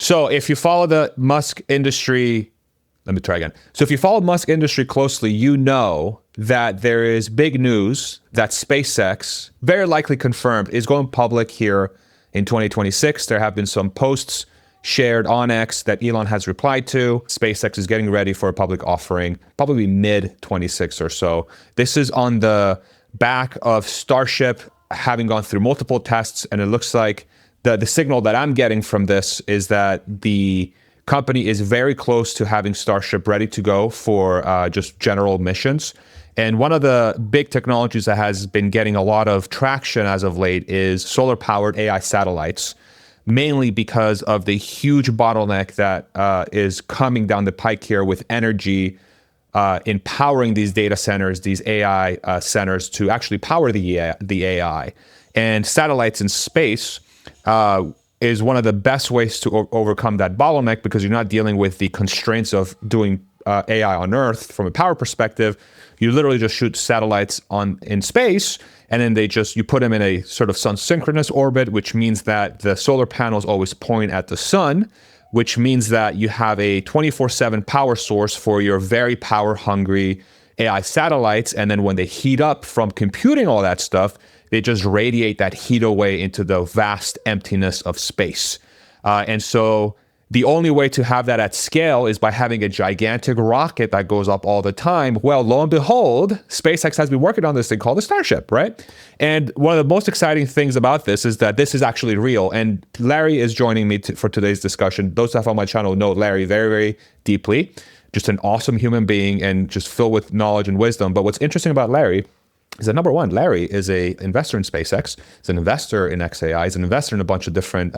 So if you follow the Musk industry, let me try again. So if you follow Musk industry closely, you know that there is big news that SpaceX, very likely confirmed, is going public here in 2026. There have been some posts shared on X that Elon has replied to. SpaceX is getting ready for a public offering, probably mid 26 or so. This is on the back of Starship having gone through multiple tests, and it looks like the signal that I'm getting from this is that the company is very close to having Starship ready to go for just general missions. And one of the big technologies that has been getting a lot of traction as of late is solar-powered AI satellites, mainly because of the huge bottleneck that is coming down the pike here with energy in powering these data centers, these AI centers, to actually power the AI. And satellites in space is one of the best ways to overcome that bottleneck, because you're not dealing with the constraints of doing AI on Earth from a power perspective. You literally just shoot satellites in space, and then you put them in a sort of sun-synchronous orbit, which means that the solar panels always point at the sun, which means that you have a 24/7 power source for your very power-hungry AI satellites. And then when they heat up from computing all that stuff, they just radiate that heat away into the vast emptiness of space. And so the only way to have that at scale is by having a gigantic rocket that goes up all the time. Well, lo and behold, SpaceX has been working on this thing called the Starship, right? And one of the most exciting things about this is that this is actually real. And Larry is joining me for today's discussion. Those that follow my channel know Larry very, very deeply. Just an awesome human being and just filled with knowledge and wisdom. But what's interesting about Larry is that, number one, Larry is an investor in SpaceX. He's an investor in XAI. He's an investor in a bunch of different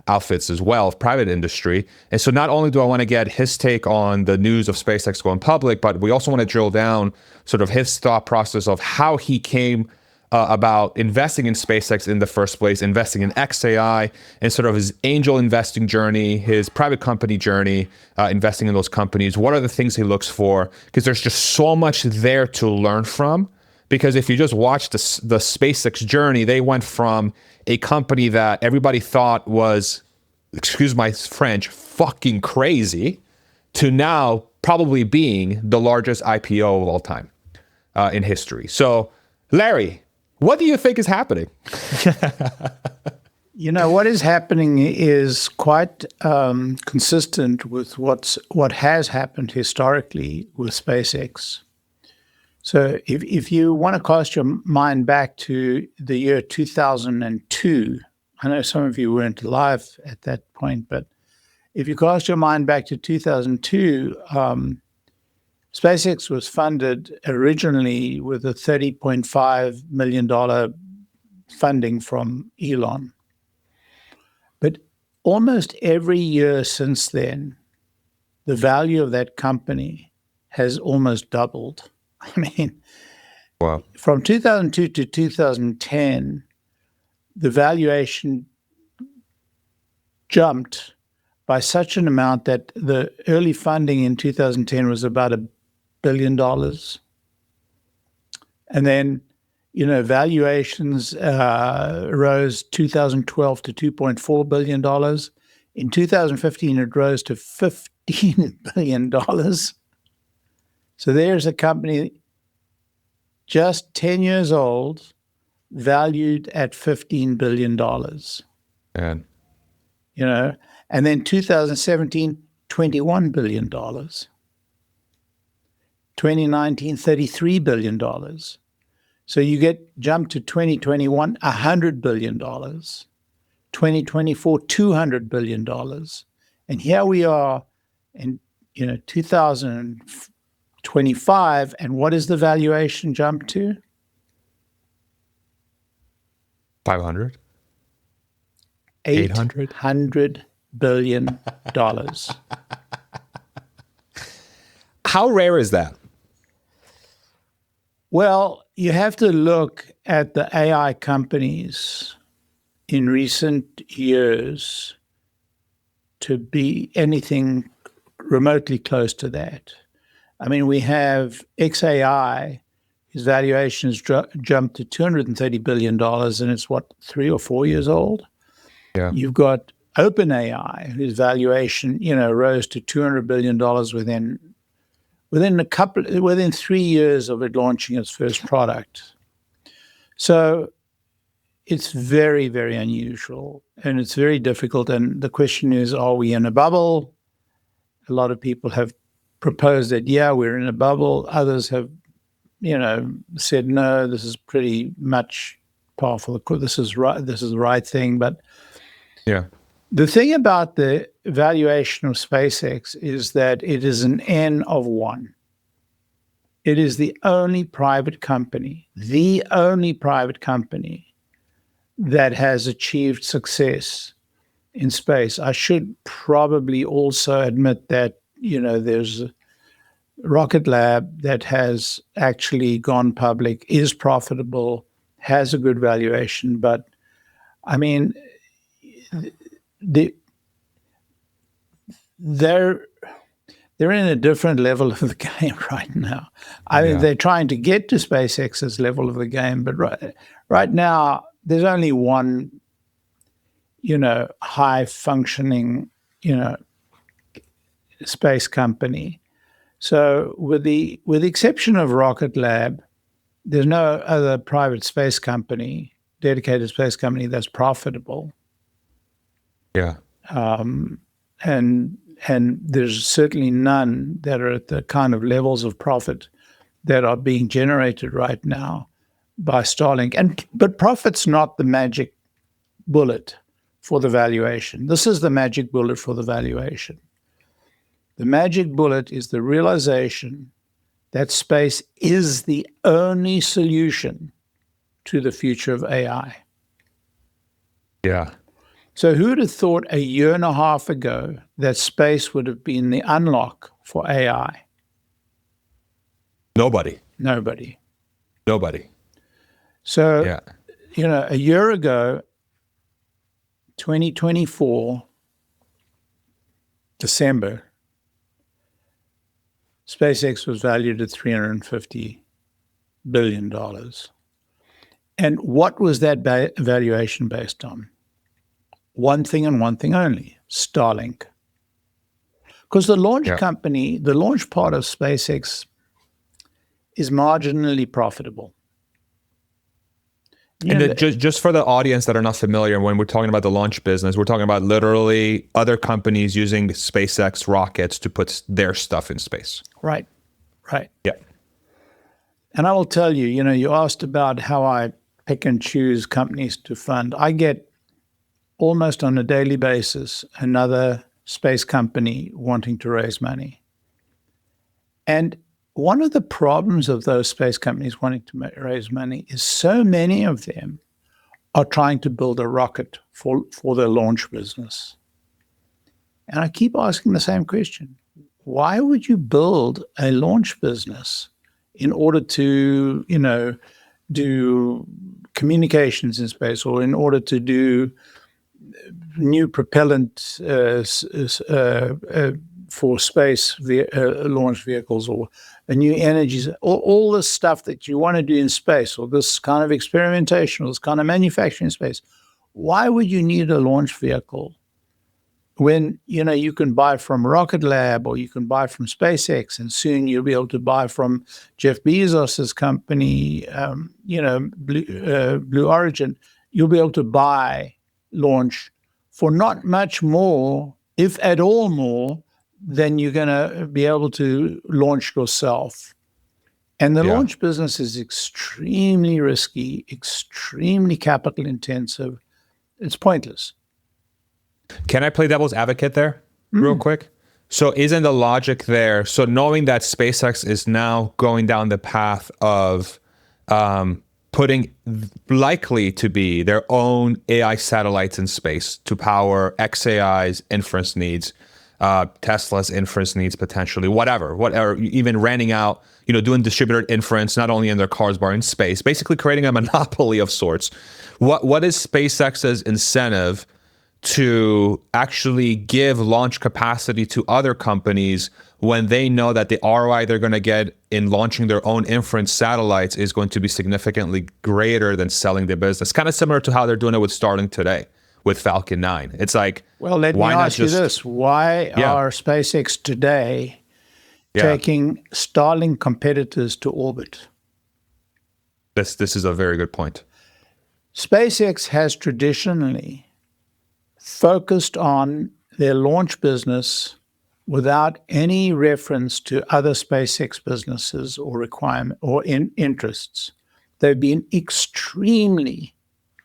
outfits as well, private industry. And so not only do I want to get his take on the news of SpaceX going public, but we also want to drill down sort of his thought process of how he came about investing in SpaceX in the first place, investing in XAI, and sort of his angel investing journey, his private company journey, investing in those companies. What are the things he looks for? Because there's just so much there to learn from. Because if you just watch the SpaceX journey, they went from a company that everybody thought was, excuse my French, fucking crazy, to now probably being the largest IPO of all time in history. So, Larry, what do you think is happening? You know, what is happening is quite consistent with what has happened historically with SpaceX. So if you want to cast your mind back to the year 2002, I know some of you weren't alive at that point, but if you cast your mind back to 2002, SpaceX was funded originally with a $30.5 million funding from Elon. But almost every year since then, the value of that company has almost doubled. I mean, wow. From 2002 to 2010, the valuation jumped by such an amount that the early funding in 2010 was about $1 billion. And then, valuations rose 2012 to $2.4 billion. In 2015, it rose to $15 billion. So there's a company just 10 years old, valued at $15 billion. Man. And then 2017, $21 billion. 2019, $33 billion. So you jump to 2021, $100 billion. 2024, $200 billion. And here we are in 2025, and what is the valuation jump to? 500? 800 billion dollars. How rare is that? Well, you have to look at the AI companies in recent years to be anything remotely close to that. I mean, we have XAI, his valuation has jumped to $230 billion, and it's 3 or 4 years old? Yeah. You've got OpenAI, whose valuation, rose to $200 billion within 3 years of it launching its first product. So it's very, very unusual, and it's very difficult. And the question is, are we in a bubble? A lot of people have proposed that, yeah, we're in a bubble. Others have, said, no, this is pretty much par for the course. This is right. This is the right thing. But Yeah. the thing about the valuation of SpaceX is that it is an N of one. It is the only private company that has achieved success in space. I should probably also admit that, there's a Rocket Lab that has actually gone public, is profitable, has a good valuation. But I mean, they're in a different level of the game right now. I mean, they're trying to get to SpaceX's level of the game, but right now there's only one, high functioning, space company. So with the exception of Rocket Lab, there's no other private space company, dedicated space company that's profitable. Yeah. And there's certainly none that are at the kind of levels of profit that are being generated right now by Starlink. But profit's not the magic bullet for the valuation. This is the magic bullet for the valuation. The magic bullet is the realization that space is the only solution to the future of AI. Yeah. So who would have thought a year and a half ago that space would have been the unlock for AI? Nobody. So, a year ago, 2024, December, SpaceX was valued at $350 billion. And what was that valuation based on? One thing and one thing only, Starlink. Because the launch company, the launch part of SpaceX is marginally profitable. And just for the audience that are not familiar, when we're talking about the launch business, we're talking about literally other companies using SpaceX rockets to put their stuff in space. Right. Yeah. And I will tell you, you asked about how I pick and choose companies to fund. I get almost on a daily basis another space company wanting to raise money. And one of the problems of those space companies wanting to raise money is so many of them are trying to build a rocket for their launch business. And I keep asking the same question. Why would you build a launch business in order to, do communications in space, or in order to do new propellant for space launch vehicles, or a new energies, all this stuff that you want to do in space, or this kind of experimentation, or this kind of manufacturing in space? Why would you need a launch vehicle when, you can buy from Rocket Lab, or you can buy from SpaceX, and soon you'll be able to buy from Jeff Bezos's company, Blue Origin. You'll be able to buy launch for not much more, if at all more, than you're going to be able to launch yourself. And the launch business is extremely risky, extremely capital intensive. It's pointless. Can I play devil's advocate there real quick? So isn't the logic there, so knowing that SpaceX is now going down the path of putting likely to be their own AI satellites in space to power XAI's inference needs, Tesla's inference needs potentially, whatever, even renting out, doing distributed inference, not only in their cars, but in space, basically creating a monopoly of sorts. What is SpaceX's incentive to actually give launch capacity to other companies when they know that the ROI they're going to get in launching their own inference satellites is going to be significantly greater than selling their business? Kind of similar to how they're doing it with Starlink today. with Falcon 9. It's like, Well, let me why not ask you this. Why are SpaceX today taking Starlink competitors to orbit? This is a very good point. SpaceX has traditionally focused on their launch business without any reference to other SpaceX businesses or requirement or interests. They've been extremely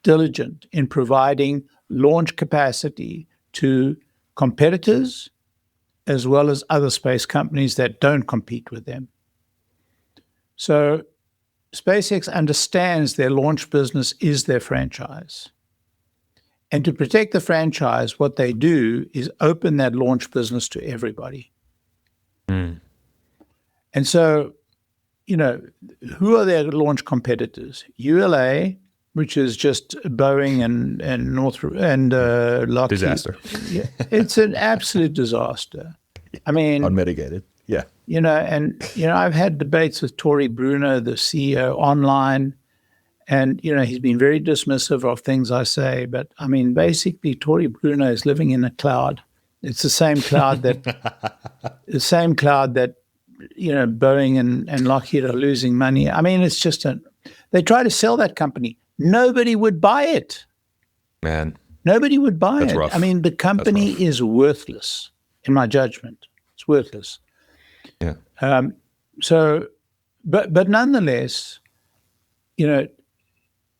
diligent in providing launch capacity to competitors as well as other space companies that don't compete with them. So SpaceX understands their launch business is their franchise. And to protect the franchise, what they do is open that launch business to everybody. And so, who are their launch competitors? ULA, which is just Boeing and Lockheed. Disaster. Yeah, it's an absolute disaster. I mean, unmitigated. Yeah. I've had debates with Tory Bruno, the CEO, online, and he's been very dismissive of things I say. But I mean, basically, Tory Bruno is living in a cloud. It's the same cloud that Boeing and Lockheed are losing money. I mean, it's just they try to sell that company. Nobody would buy it. Man. Nobody would buy That's it. rough. I mean, the company is worthless, in my judgment. It's worthless. Yeah. But nonetheless,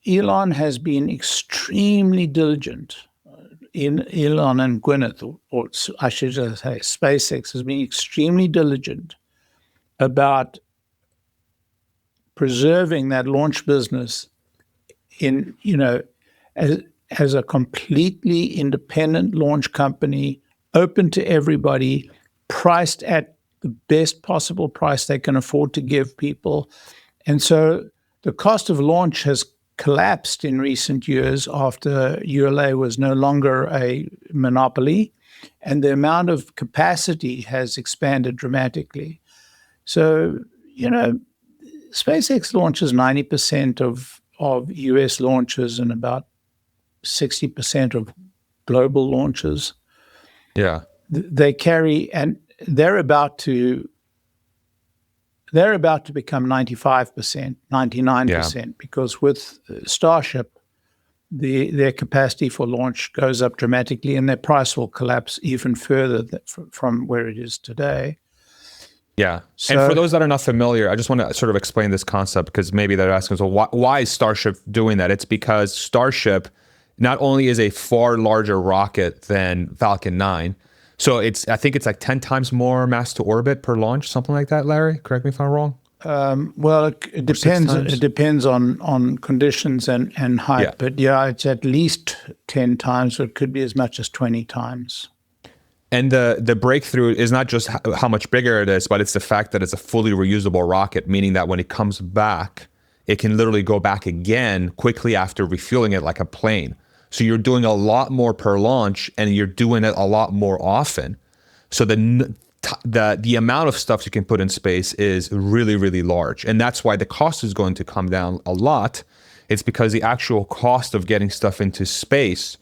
Elon has been extremely diligent. Elon and Gwyneth, or I should just say SpaceX, has been extremely diligent about preserving that launch business as a completely independent launch company, open to everybody, priced at the best possible price they can afford to give people. And so the cost of launch has collapsed in recent years after ULA was no longer a monopoly, and the amount of capacity has expanded dramatically. So, SpaceX launches 90% of US launches and about 60% of global launches. Yeah. They carry, and they're about to become 95%, 99%, because with Starship, their capacity for launch goes up dramatically, and their price will collapse even further from where it is today. Yeah. And for those that are not familiar, I just want to sort of explain this concept, because maybe they're asking, so why is Starship doing that? It's because Starship not only is a far larger rocket than Falcon 9, so I think it's like 10 times more mass to orbit per launch, something like that, Larry? Correct me if I'm wrong. Well, it depends. It depends on conditions and height. Yeah. But yeah, it's at least 10 times, or it could be as much as 20 times. And the breakthrough is not just how much bigger it is, but it's the fact that it's a fully reusable rocket, meaning that when it comes back, it can literally go back again quickly after refueling it like a plane. So you're doing a lot more per launch, and you're doing it a lot more often. So the amount of stuff you can put in space is really, really large. And that's why the cost is going to come down a lot. It's because the actual cost of getting stuff into space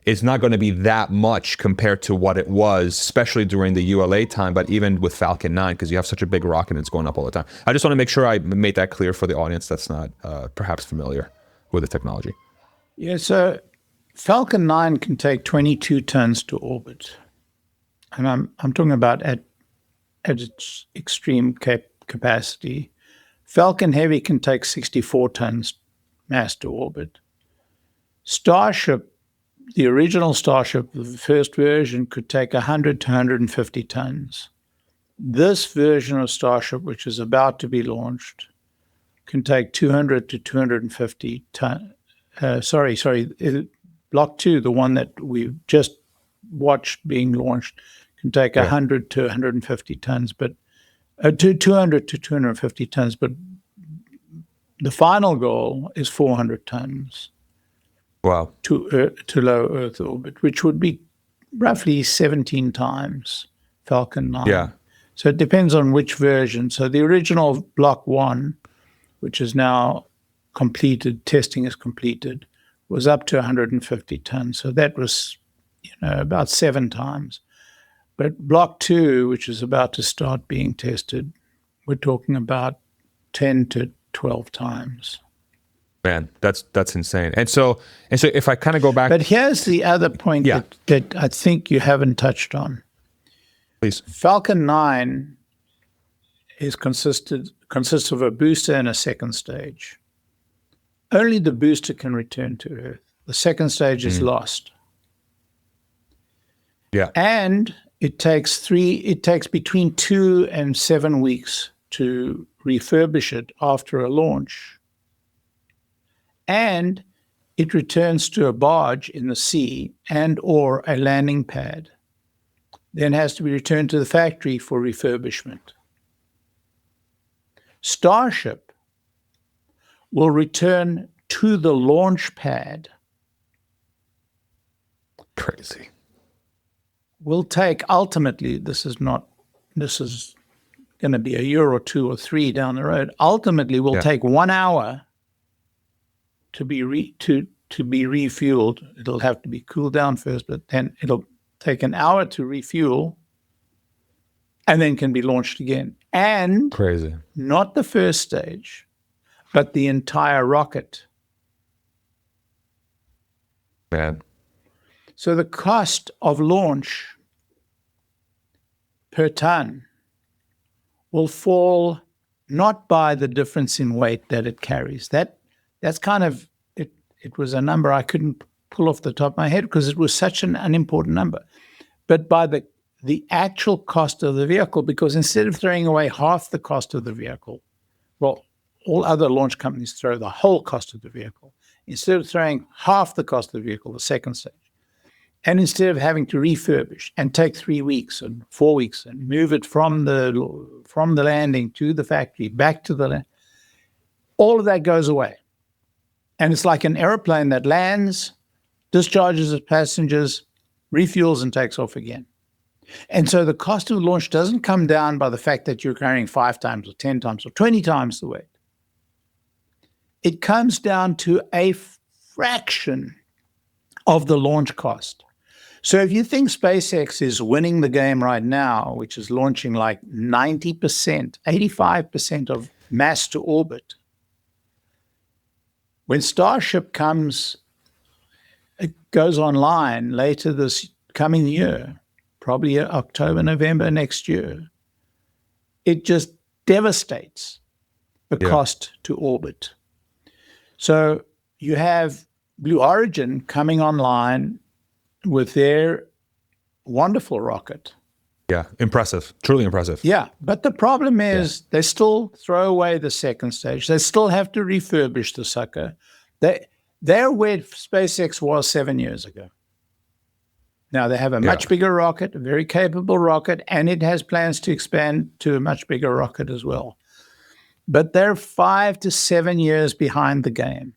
is not going to be that much compared to what it was, especially during the ULA time, but even with Falcon 9, because you have such a big rocket and it's going up all the time. I just want to make sure I made that clear for the audience that's not perhaps familiar with the technology. Yeah, so Falcon 9 can take 22 tons to orbit. And I'm talking about at its extreme capacity. Falcon Heavy can take 64 tons mass to orbit. Starship, the original Starship, the first version, could take 100 to 150 tons. This version of Starship, which is about to be launched, can take 200 to 250 tons. Block 2, the one that we just watched being launched, can take 100 to 150 tons, but 200 to 250 tons. But the final goal is 400 tons. Wow. To low Earth orbit, which would be roughly 17 times Falcon 9. Yeah. So it depends on which version. So the original Block 1, which is now completed, testing is completed, was up to 150 tons. So that was, about 7 times. But Block 2, which is about to start being tested, we're talking about 10 to 12 times. Man, that's insane. And so if I kind of go back. But here's the other point that I think you haven't touched on. Please. Falcon 9 consists of a booster and a second stage. Only the booster can return to Earth. The second stage is lost. Yeah. And it takes between 2 and 7 weeks to refurbish it after a launch. And it returns to a barge in the sea and or a landing pad. Then has to be returned to the factory for refurbishment. Starship will return to the launch pad. Crazy. Will take, ultimately, this is going to be a year or 2 or 3 down the road. Ultimately, will take 1 hour to be refueled. It'll have to be cooled down first, but then it'll take an hour to refuel, and then can be launched again. And crazy. Not the first stage, but the entire rocket. Man. So the cost of launch per ton will fall not by the difference in weight that it carries. That's kind of, it was a number I couldn't pull off the top of my head because it was such an unimportant number, but by the actual cost of the vehicle, because instead of throwing away half the cost of the vehicle, well, all other launch companies throw the whole cost of the vehicle. Instead of throwing half the cost of the vehicle, the second stage, and instead of having to refurbish and take 3 weeks and 4 weeks and move it from the landing to the factory, back to the land, all of that goes away. And it's like an airplane that lands, discharges its passengers, refuels, and takes off again. And so the cost of launch doesn't come down by the fact that you're carrying 5 times or 10 times or 20 times the weight. It comes down to a fraction of the launch cost. So if you think SpaceX is winning the game right now, which is launching like 90%, 85% of mass to orbit, when Starship it goes online later this coming year, probably October, November next year, it just devastates the cost to orbit. So you have Blue Origin coming online with their wonderful rocket. Yeah, impressive. Truly impressive. Yeah, but the problem is they still throw away the second stage. They still have to refurbish the sucker. They're where SpaceX was 7 years ago. Now they have a much bigger rocket, a very capable rocket, and it has plans to expand to a much bigger rocket as well. But they're 5 to 7 years behind the game.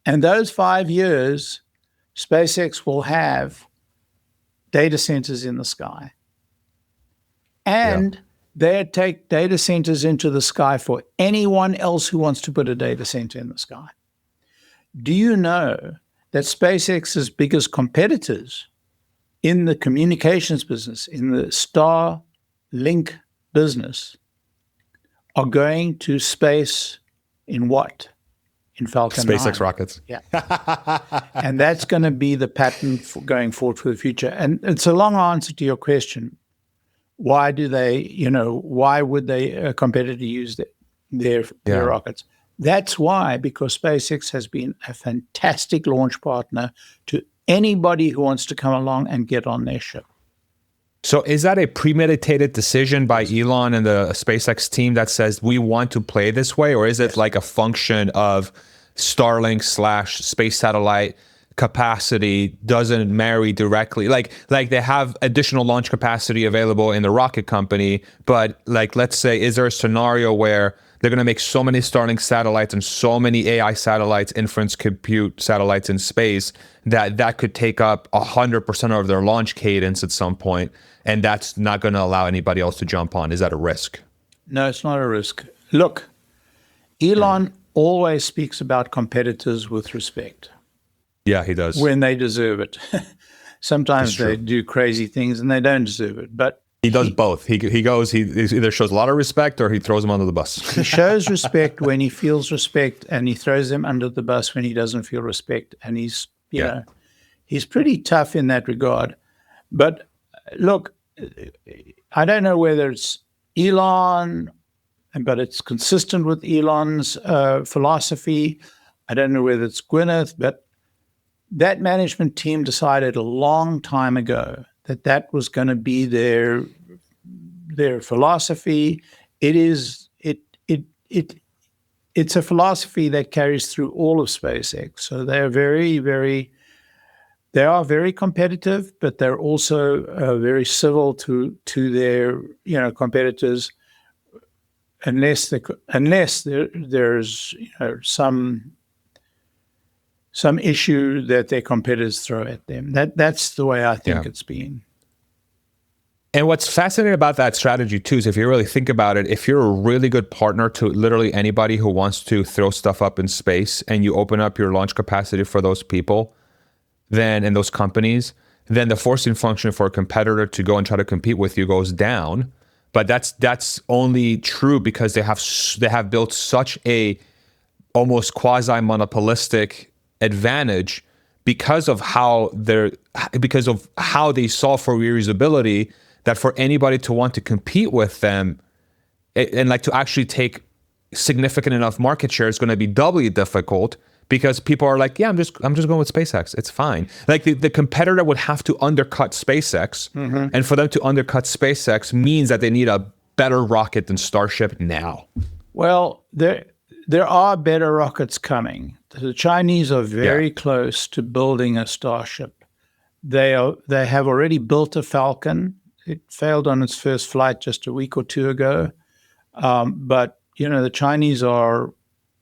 And those 5 years, SpaceX will have data centers in the sky. And they take data centers into the sky for anyone else who wants to put a data center in the sky. Do you know that SpaceX's biggest competitors in the communications business, in the Starlink business, are going to space in what? In Falcon 9. SpaceX rockets. Yeah. And that's going to be the pattern for going forward for the future. And it's a long answer to your question. Why would a competitor use their rockets? That's why, because SpaceX has been a fantastic launch partner to anybody who wants to come along and get on their ship. So is that a premeditated decision by Elon and the SpaceX team that says we want to play this way? Or is it like a function of Starlink / space satellite capacity doesn't marry directly? Like they have additional launch capacity available in the rocket company, but like, let's say, is there a scenario where they're going to make so many Starlink satellites and so many AI satellites, inference compute satellites in space that could take up 100% of their launch cadence at some point, and that's not going to allow anybody else to jump on? Is that a risk? No, it's not a risk. Look, Elon always speaks about competitors with respect. Yeah, he does. when they deserve it. Sometimes they do crazy things and they don't deserve it, but he does both. He either shows a lot of respect or he throws them under the bus. he shows respect when he feels respect, and he throws them under the bus when he doesn't feel respect. And he's, you know, he's pretty tough in that regard. But look, I don't know whether it's Elon, but it's consistent with Elon's philosophy. I don't know whether it's Gwyneth, but that management team decided a long time ago that that was going to be their philosophy. It's a philosophy that carries through all of SpaceX. So they're very competitive, but they're also very civil to their competitors, unless there's some issue that their competitors throw at them. That's the way I think it's been. And what's fascinating about that strategy too is if you really think about it, if you're a really good partner to literally anybody who wants to throw stuff up in space and you open up your launch capacity for those people, then in those companies, then the forcing function for a competitor to go and try to compete with you goes down. But that's only true because they have built such a almost quasi-monopolistic advantage because of how they solve for reusability, that for anybody to want to compete with them and like to actually take significant enough market share is going to be doubly difficult, because people are like, yeah, I'm just going with SpaceX. It's fine. Like the competitor would have to undercut SpaceX, and for them to undercut SpaceX means that they need a better rocket than Starship now. Well, there are better rockets coming. The Chinese are very close to building a Starship. They have already built a Falcon. It failed on its first flight just a week or two ago. But the Chinese are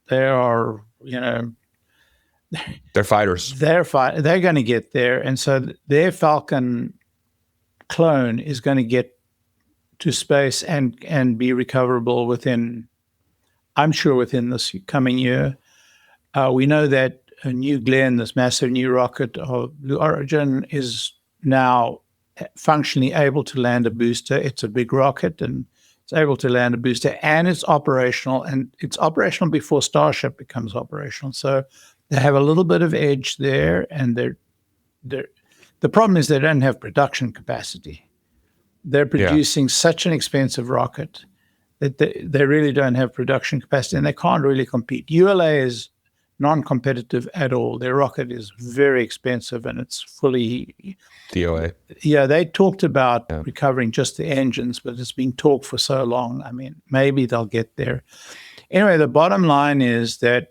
they're fighters. They're going to get there, and so their Falcon clone is going to get to space and be recoverable within, I'm sure, within this coming year. We know that New Glenn, this massive new rocket of Blue Origin, is now functionally able to land a booster. It's a big rocket, and it's able to land a booster, and it's operational. And it's operational before Starship becomes operational. So they have a little bit of edge there, and the problem is they don't have production capacity. They're producing such an expensive rocket that they really don't have production capacity, and they can't really compete. ULA is non-competitive at all. Their rocket is very expensive, and it's fully DOA. Yeah, they talked about recovering just the engines, but it's been talked for so long. I mean, maybe they'll get there. Anyway, the bottom line is that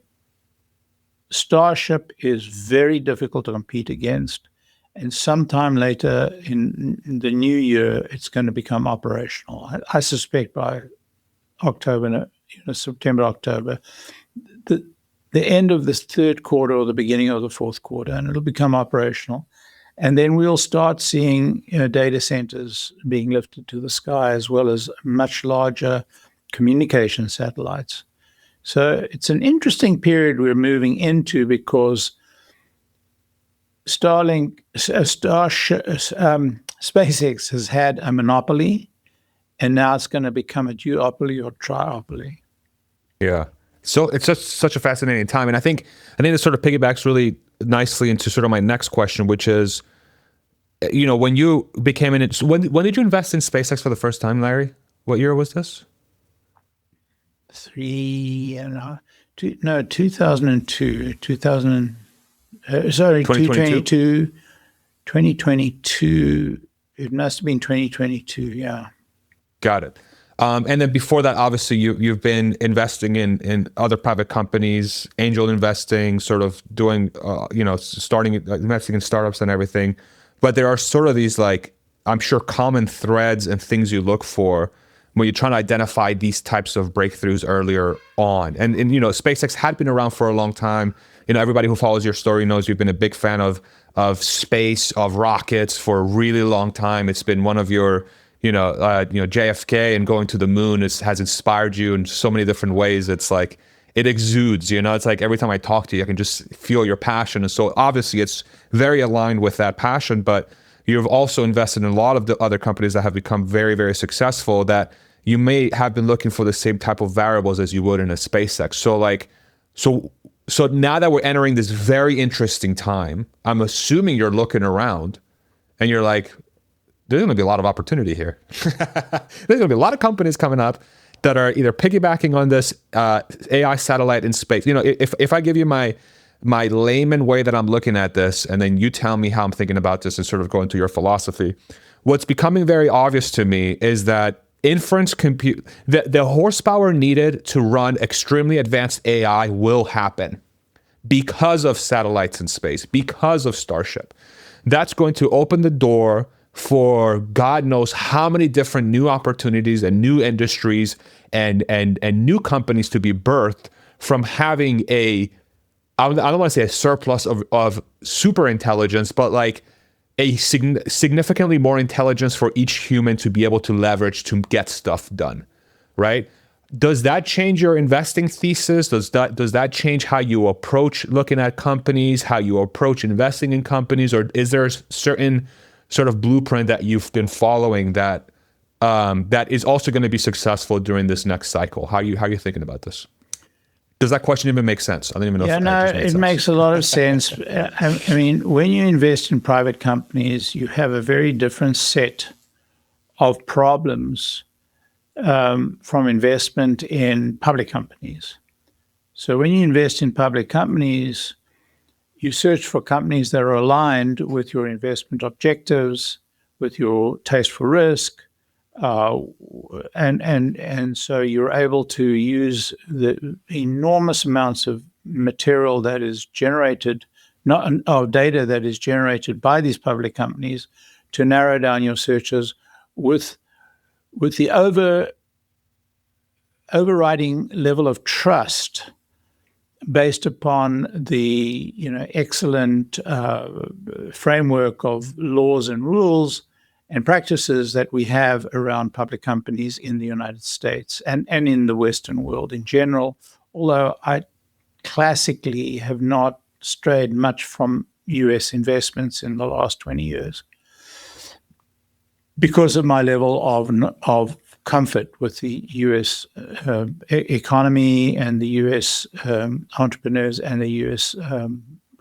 Starship is very difficult to compete against, and sometime later in the new year, it's going to become operational. I suspect by October, September, October, the end of this third quarter or the beginning of the fourth quarter, and it'll become operational. And then we'll start seeing data centers being lifted to the sky, as well as much larger communication satellites. So it's an interesting period we're moving into, because SpaceX has had a monopoly, and now it's going to become a duopoly or triopoly. Yeah. So it's just such a fascinating time. And I think this sort of piggybacks really nicely into sort of my next question, which is, when you became when did you invest in SpaceX for the first time, Larry? What year was this? 2002. 2022. 2022. It must have been 2022. Yeah. Got it. And then before that, obviously, you've been investing in other private companies, angel investing, sort of doing, starting investing in startups and everything. But there are sort of these, like, I'm sure, common threads and things you look for when you're trying to identify these types of breakthroughs earlier on. And SpaceX had been around for a long time. Everybody who follows your story knows you've been a big fan of space, of rockets for a really long time. It's been one of your JFK and going to the moon has inspired you in so many different ways. It's like it exudes, it's like every time I talk to you, I can just feel your passion. And so obviously it's very aligned with that passion, but you've also invested in a lot of the other companies that have become very, very successful that you may have been looking for the same type of variables as you would in a SpaceX. So now that we're entering this very interesting time, I'm assuming you're looking around and you're like, there's going to be a lot of opportunity here. There's going to be a lot of companies coming up that are either piggybacking on this AI satellite in space. If I give you my layman way that I'm looking at this, and then you tell me how I'm thinking about this and sort of go into your philosophy, what's becoming very obvious to me is that inference compute, the horsepower needed to run extremely advanced AI will happen because of satellites in space, because of Starship. That's going to open the door for God knows how many different new opportunities and new industries and new companies to be birthed from having I don't want to say a surplus of super intelligence, but like a significantly more intelligence for each human to be able to leverage to get stuff done, right? Does that change your investing thesis? Does that change how you approach looking at companies, how you approach investing in companies, or is there a certain sort of blueprint that you've been following that that is also going to be successful during this next cycle? How are you thinking about this? Does that question even make sense? I don't even know. Yeah, no, it makes a lot of sense. I mean, when you invest in private companies, you have a very different set of problems from investment in public companies. So when you invest in public companies, you search for companies that are aligned with your investment objectives, with your taste for risk, and so you're able to use the enormous amounts of material that is generated, data that is generated by these public companies, to narrow down your searches with the overriding level of trust based upon the excellent framework of laws and rules and practices that we have around public companies in the United States and in the Western world in general, although I classically have not strayed much from US investments in the last 20 years because of my level of comfort with the US economy and the US entrepreneurs and the US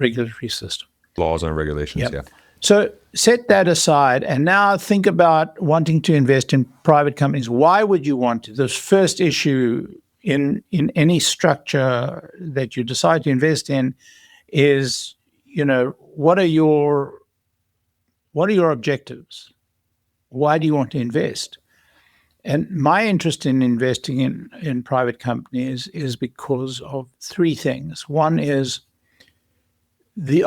regulatory system. Laws and regulations, Yep. yeah. So set that aside and now think about wanting to invest in private companies. Why would you want to? The first issue in any structure that you decide to invest in is, what are your objectives? Why do you want to invest? And my interest in investing in private companies is because of three things. One is the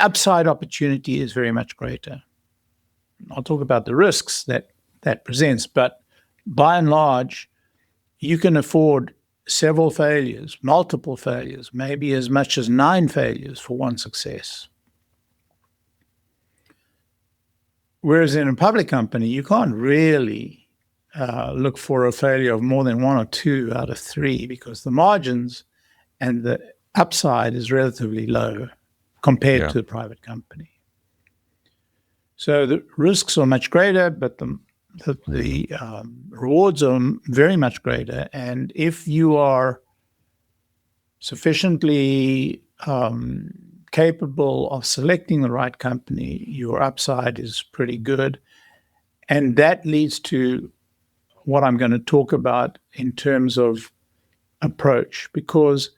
upside opportunity is very much greater. I'll talk about the risks that presents, but by and large, you can afford several failures, multiple failures, maybe as much as 9 failures for one success. Whereas in a public company, you can't really look for a failure of more than 1 or 2 out of 3 because the margins and the upside is relatively low compared to a private company. So the risks are much greater, but the rewards are very much greater. And if you are sufficiently capable of selecting the right company, your upside is pretty good. And that leads to what I'm going to talk about in terms of approach, because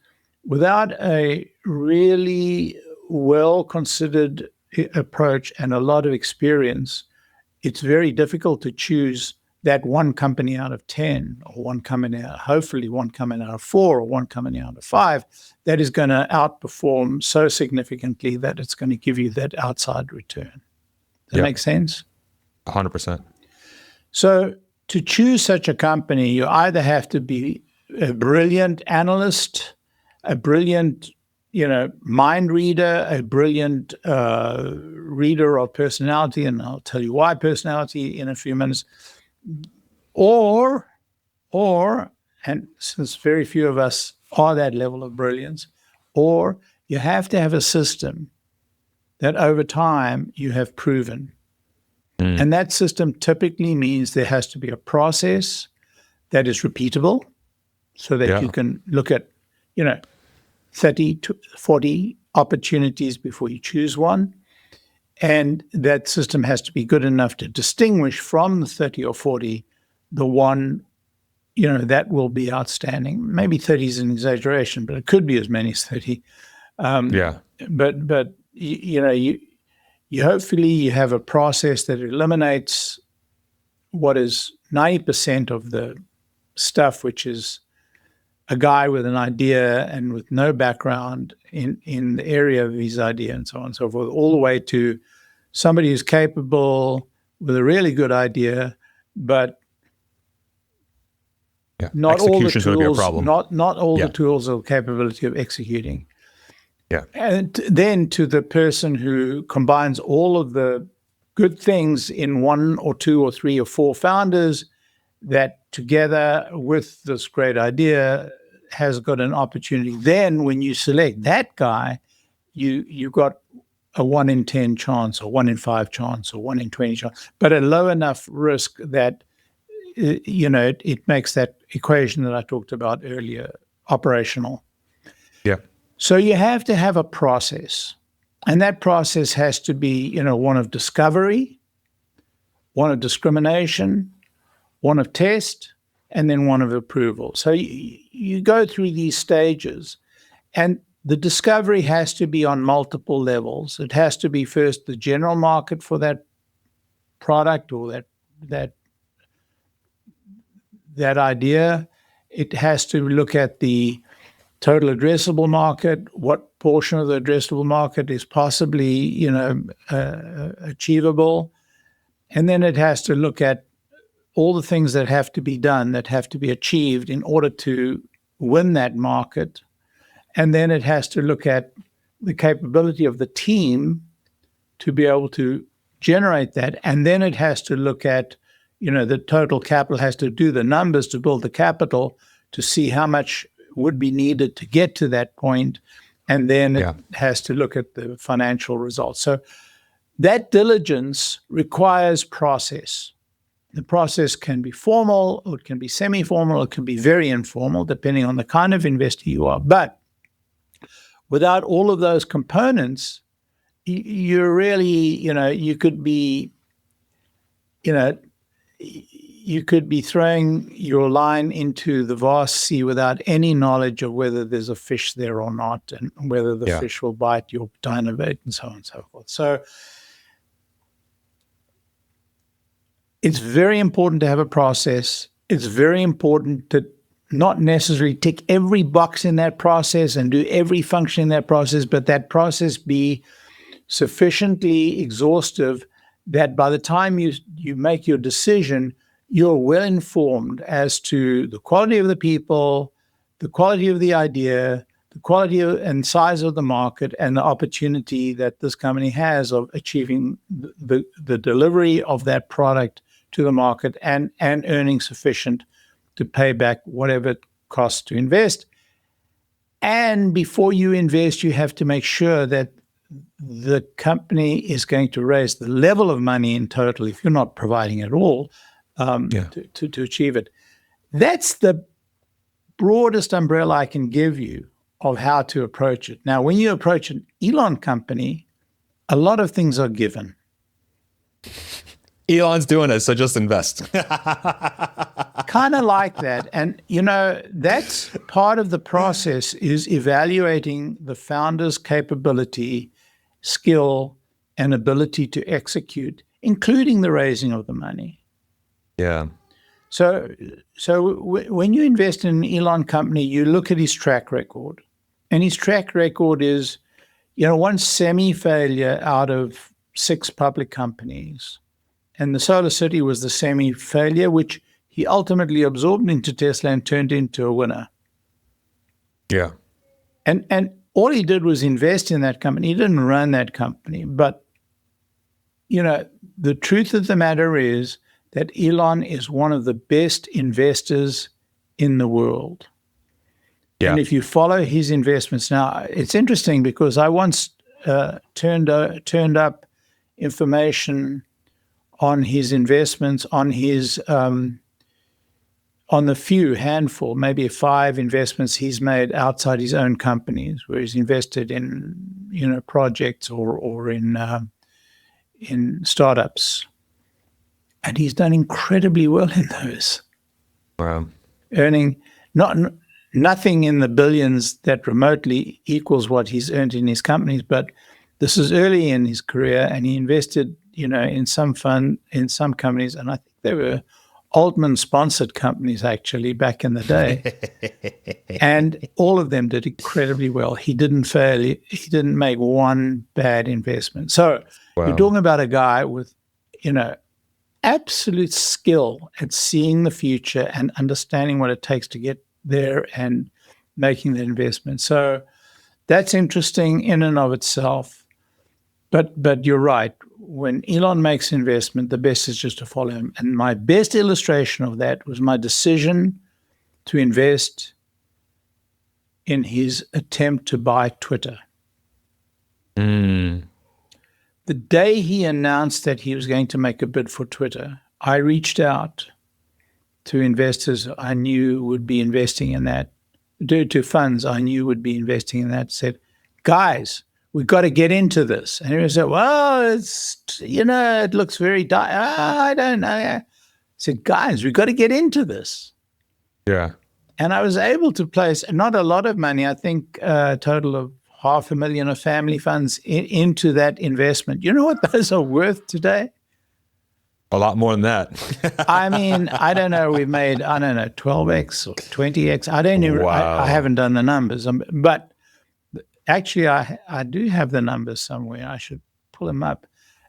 without a really well-considered approach and a lot of experience, it's very difficult to choose that one company out of 10 or one coming out, hopefully one coming out of 4 or one coming out of 5 that is going to outperform so significantly that it's going to give you that outside return. Does that make sense? 100%. So to choose such a company, you either have to be a brilliant analyst, a brilliant mind reader, a brilliant reader of personality, and I'll tell you why personality in a few minutes, or, and since very few of us are that level of brilliance, or you have to have a system that over time you have proven. And that system typically means there has to be a process that is repeatable so that you can look at, 30 to 40 opportunities before you choose one. And that system has to be good enough to distinguish from the 30 or 40 the one, that will be outstanding. Maybe 30 is an exaggeration, but it could be as many as 30. But you hopefully you have a process that eliminates what is 90% of the stuff, which is a guy with an idea and with no background in the area of his idea and so on and so forth, all the way to somebody who's capable with a really good idea, but not all the tools, not all the tools or capability of executing. And then to the person who combines all of the good things in one or two or three or four founders that together with this great idea has got an opportunity. Then when you select that guy, you got a 1 in 10 chance or 1 in 5 chance or 1 in 20 chance, but a low enough risk that, it makes that equation that I talked about earlier operational. So you have to have a process, and that process has to be, one of discovery, one of discrimination, one of test, and then one of approval. So you go through these stages, and the discovery has to be on multiple levels. It has to be first the general market for that product or that idea. It has to look at the total addressable market, what portion of the addressable market is possibly, achievable. And then it has to look at all the things that have to be done, that have to be achieved in order to win that market. And then it has to look at the capability of the team to be able to generate that. And then it has to look at, the total capital, has to do the numbers to build the capital to see how much would be needed to get to that point, and then it has to look at the financial results. So that diligence requires process. The process can be formal, or it can be semi-formal, it can be very informal, depending on the kind of investor you are. But without all of those components, you're really, you could be, you could be throwing your line into the vast sea without any knowledge of whether there's a fish there or not, and whether the fish will bite your dynamite and so on and so forth. So it's very important to have a process. It's very important to not necessarily tick every box in that process and do every function in that process, but that process be sufficiently exhaustive that by the time you make your decision, you're well informed as to the quality of the people, the quality of the idea, the quality and size of the market, and the opportunity that this company has of achieving the delivery of that product to the market and earning sufficient to pay back whatever it costs to invest. And before you invest, you have to make sure that the company is going to raise the level of money in total, if you're not providing at all, to achieve it. That's the broadest umbrella I can give you of how to approach it. Now, when you approach an Elon company, a lot of things are given. Elon's doing it, so just invest. Kind of like that. And, that's part of the process, is evaluating the founder's capability, skill, and ability to execute, including the raising of the money. So when you invest in an Elon company, you look at his track record. And his track record is, one semi-failure out of 6 public companies. And the Solar City was the semi-failure, which he ultimately absorbed into Tesla and turned into a winner. And all he did was invest in that company. He didn't run that company. But, the truth of the matter is that Elon is one of the best investors in the world. Yeah. And if you follow his investments now, it's interesting because I once turned up information on his investments, on his on the handful, maybe 5 investments he's made outside his own companies, where he's invested in projects or in startups, and he's done incredibly well in those. Wow. Earning nothing in the billions that remotely equals what he's earned in his companies, but this is early in his career, and he invested, in some companies, and I think they were Altman-sponsored companies actually back in the day, and all of them did incredibly well. He didn't fail. He didn't make one bad investment. So Wow. you're talking about a guy with, absolute skill at seeing the future and understanding what it takes to get there and making the investment. So that's interesting in and of itself. But you're right. When Elon makes investment, the best is just to follow him. And my best illustration of that was my decision to invest in his attempt to buy Twitter. Mm. The day he announced that he was going to make a bid for Twitter, I reached out to investors I knew would be investing in that, to funds I knew would be investing in that, said, guys, we've got to get into this. And he said, well, it's, it looks very I don't know. I said, guys, we've got to get into this. Yeah. And I was able to place not a lot of money, I think a total of $500,000 of family funds into that investment. You know what those are worth today? A lot more than that. I mean, I don't know. We've made, 12x or 20x. I don't know. Wow. I haven't done the numbers, but actually, I do have the numbers somewhere. I should pull them up.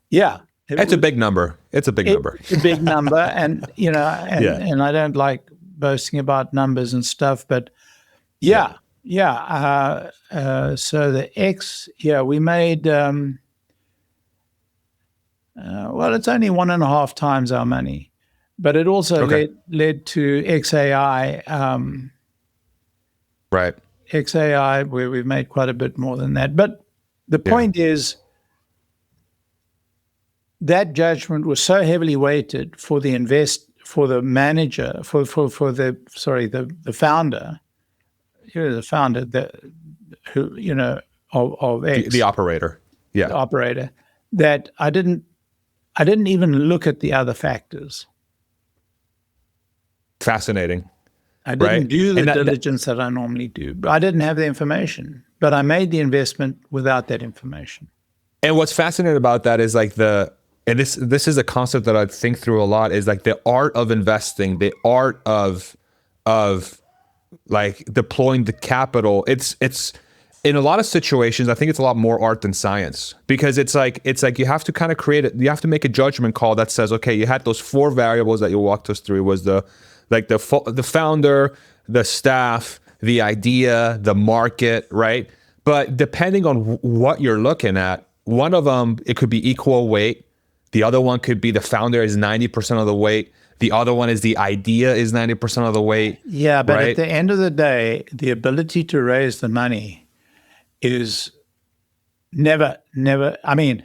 Yeah. It's a big number. It's a big number. It's a big number. And, and I don't like boasting about numbers and stuff, but yeah. So the X, we made, it's only 1.5 times our money, but it also led to XAI. Right. XAI, where we've made quite a bit more than that. But the point is that judgment was so heavily weighted for the manager, for the founder, the founder of X, the operator. Yeah. The operator, that I didn't even look at the other factors. Fascinating. I didn't do the diligence that I normally do. I didn't have the information, but I made the investment without that information. And what's fascinating about that is and this is a concept that I think through a lot, is like the art of investing, the art of like deploying the capital. It's in a lot of situations, I think it's a lot more art than science, because it's like you have to kind of create it. You have to make a judgment call that says, okay, you had those 4 variables that you walked us through. It was the founder, the staff, the idea, the market, right? But depending on what you're looking at, one of them, it could be equal weight. The other one could be the founder is 90% of the weight. The other one is the idea is 90% of the weight. Yeah, but right? At the end of the day, the ability to raise the money is never, I mean,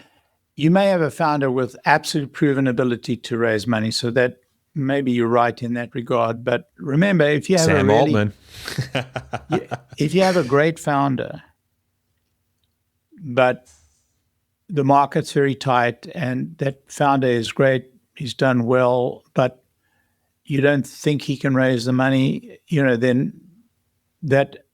you may have a founder with absolute proven ability to raise money, so that maybe you're right in that regard. But remember, if you have Sam Altman. if you have a great founder, but the market's very tight and that founder is great, he's done well, but you don't think he can raise the money, then that,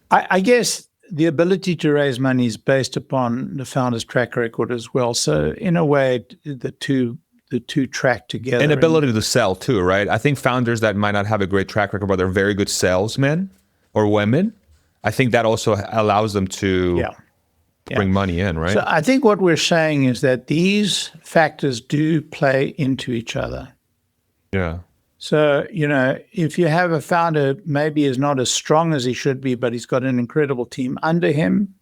I guess the ability to raise money is based upon the founder's track record as well. So in a way, the two track together. And ability to sell too, right? I think founders that might not have a great track record, but they're very good salesmen or women, I think that also allows them to bring money in, right? So I think what we're saying is that these factors do play into each other. Yeah. So, if you have a founder maybe is not as strong as he should be, but he's got an incredible team under him,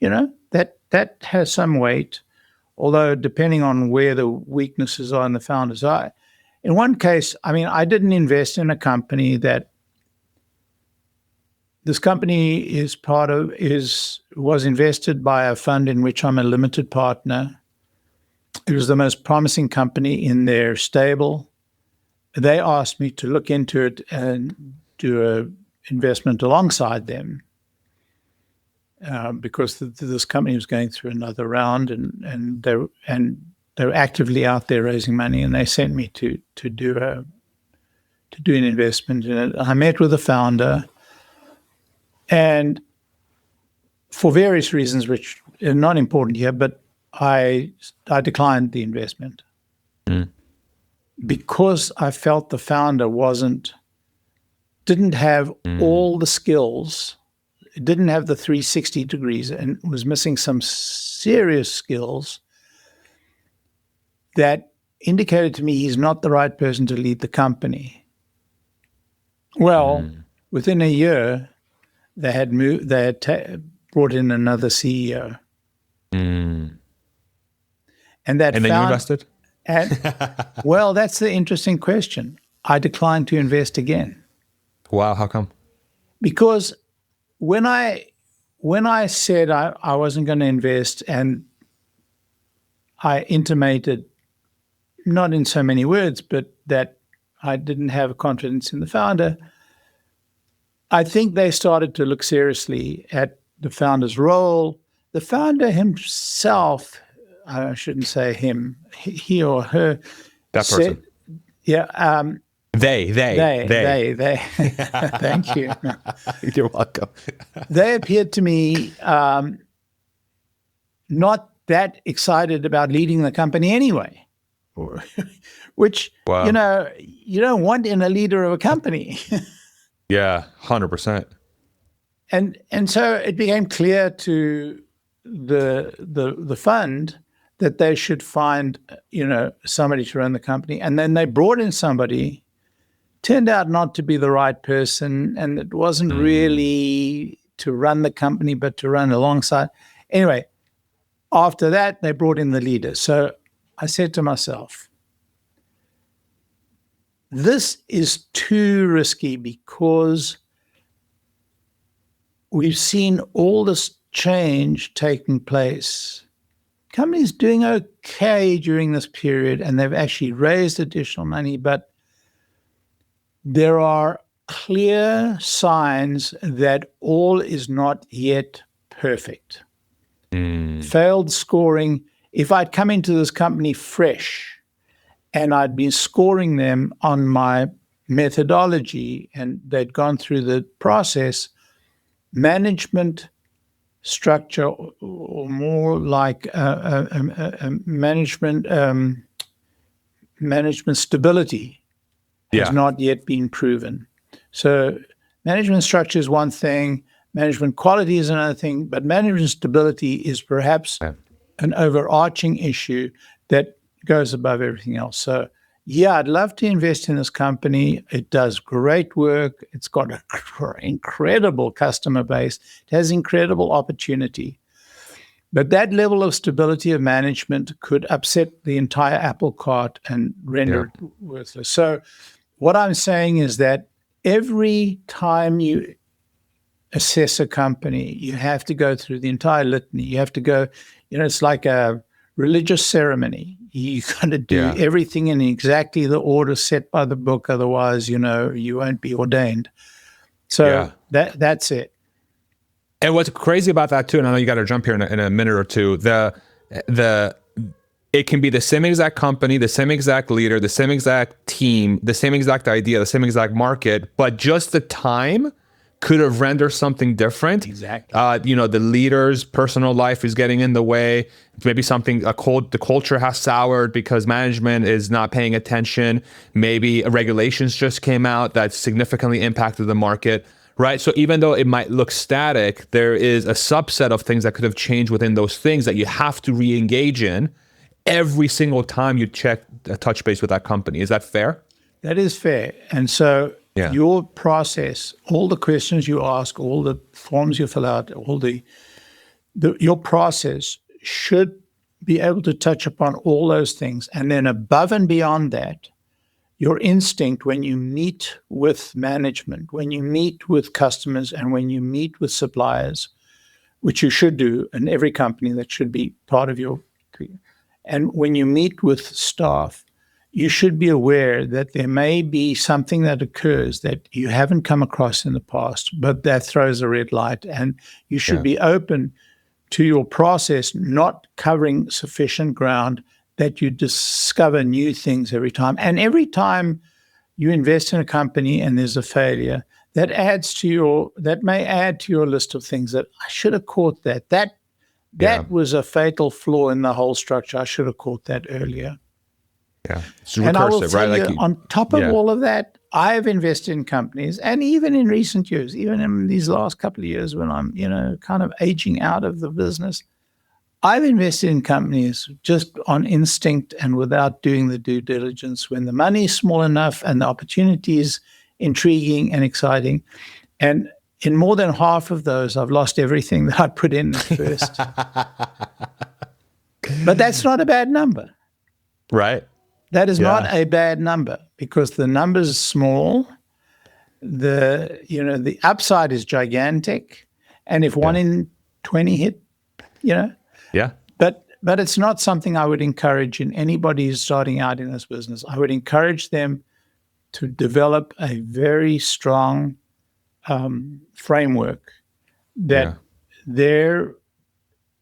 that has some weight. Although depending on where the weaknesses are in the founders are. In one case, I didn't invest in a company that This company was invested by a fund in which I'm a limited partner. It was the most promising company in their stable. They asked me to look into it and do an investment alongside them because this company was going through another round, and they were actively out there raising money, and they sent me to do an investment in it. I met with the founder, and for various reasons, which are not important here, but I declined the investment because I felt the founder didn't have all the skills, didn't have the 360 degrees, and was missing some serious skills that indicated to me he's not the right person to lead the company. Well, within a year, they had brought in another CEO. And then you invested? Well, that's the interesting question. I declined to invest again. Wow, how come? Because when I said I wasn't going to invest, and I intimated, not in so many words, but that I didn't have confidence in the founder, I think they started to look seriously at the founder's role. The founder himself, I shouldn't say him, he or her. That person. Yeah. They. Thank you. You're welcome. They appeared to me not that excited about leading the company anyway, which, wow. you don't want in a leader of a company. Yeah, 100%. And so it became clear to the fund that they should find, somebody to run the company. And then they brought in somebody, turned out not to be the right person, and it wasn't really to run the company, but to run alongside. Anyway, after that, they brought in the leader. So I said to myself, this is too risky because we've seen all this change taking place. Companies doing okay during this period, and they've actually raised additional money, but there are clear signs that all is not yet perfect. Failed scoring. If I'd come into this company fresh and I'd been scoring them on my methodology and they'd gone through the process, management structure, or more like management stability has not yet been proven. So management structure is one thing, management quality is another thing, but management stability is perhaps an overarching issue that goes above everything else. So yeah, I'd love to invest in this company. It does great work. It's got an incredible customer base. It has incredible opportunity. But that level of stability of management could upset the entire apple cart and render it worthless. So what I'm saying is that every time you assess a company, you have to go through the entire litany. You have to go, it's like a religious ceremony. You got to do everything in exactly the order set by the book. Otherwise, you won't be ordained. So that's it. And what's crazy about that too, and I know you got to jump here in a minute or two, it can be the same exact company, the same exact leader, the same exact team, the same exact idea, the same exact market, but just the time could have rendered something different. Exactly. The leader's personal life is getting in the way. Maybe the culture has soured because management is not paying attention. Maybe regulations just came out that significantly impacted the market, right? So even though it might look static, there is a subset of things that could have changed within those things that you have to re-engage in every single time you touch base with that company. Is that fair? That is fair. And so your process, all the questions you ask, all the forms you fill out, your process should be able to touch upon all those things. And then above and beyond that, your instinct when you meet with management, when you meet with customers, and when you meet with suppliers, which you should do in every company, that should be part of your career. And when you meet with staff, you should be aware that there may be something that occurs that you haven't come across in the past, but that throws a red light. And you should be open to your process not covering sufficient ground, that you discover new things every time. And every time you invest in a company and there's a failure, that may add to your list of things that I should have caught that. That was a fatal flaw in the whole structure. I should have caught that earlier. Yeah, it's recursive, and I will tell right? you, on top of all of that, I have invested in companies, and even in recent years, even in these last couple of years when I'm, kind of aging out of the business, I've invested in companies just on instinct and without doing the due diligence when the money is small enough and the opportunity is intriguing and exciting. And in more than half of those, I've lost everything that I put in at first. But that's not a bad number. Right. That is not a bad number, because the number's are small. The upside is gigantic. And if 1 in 20 hit, Yeah. But it's not something I would encourage in anybody who's starting out in this business. I would encourage them to develop a very strong framework that their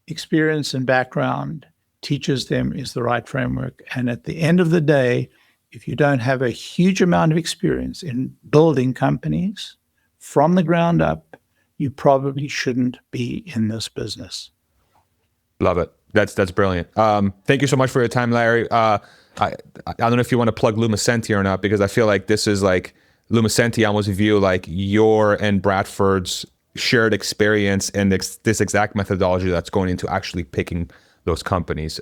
experience and background teaches them is the right framework. And at the end of the day, if you don't have a huge amount of experience in building companies from the ground up, you probably shouldn't be in this business. Love it. That's brilliant. Thank you so much for your time, Larry. I don't know if you want to plug Lumicenti or not, because I feel like this is like Lumicenti. I almost view like your and Bradford's shared experience and this exact methodology that's going into actually picking those companies.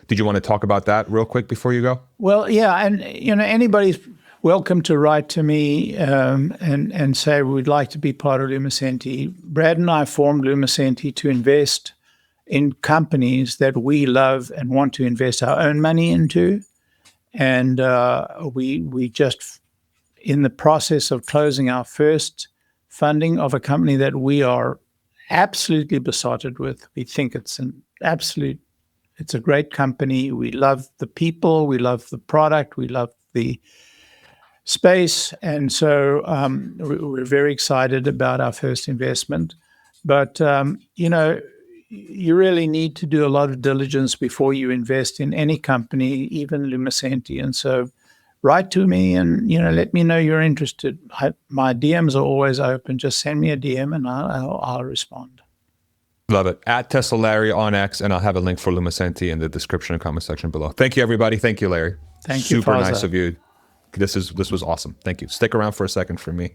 Did you want to talk about that real quick before you go? Well, yeah, and anybody's welcome to write to me and say we'd like to be part of Lumicenti. Brad and I formed Lumicenti to invest in companies that we love and want to invest our own money into. And we just, in the process of closing our first funding of a company that we are absolutely besotted with. We think it's a great company. We love the people, we love the product, we love the space. And so we're very excited about our first investment. But, you really need to do a lot of diligence before you invest in any company, even Lumicenti. And so write to me and, let me know you're interested. My DMs are always open. Just send me a DM and I'll respond. Love it. At Tesla Larry on X, and I'll have a link for Lumicenti in the description and comment section below. Thank you, everybody. Thank you, Larry. Thank you, Super Faza. nice of you. This was awesome. Thank you. Stick around for a second for me.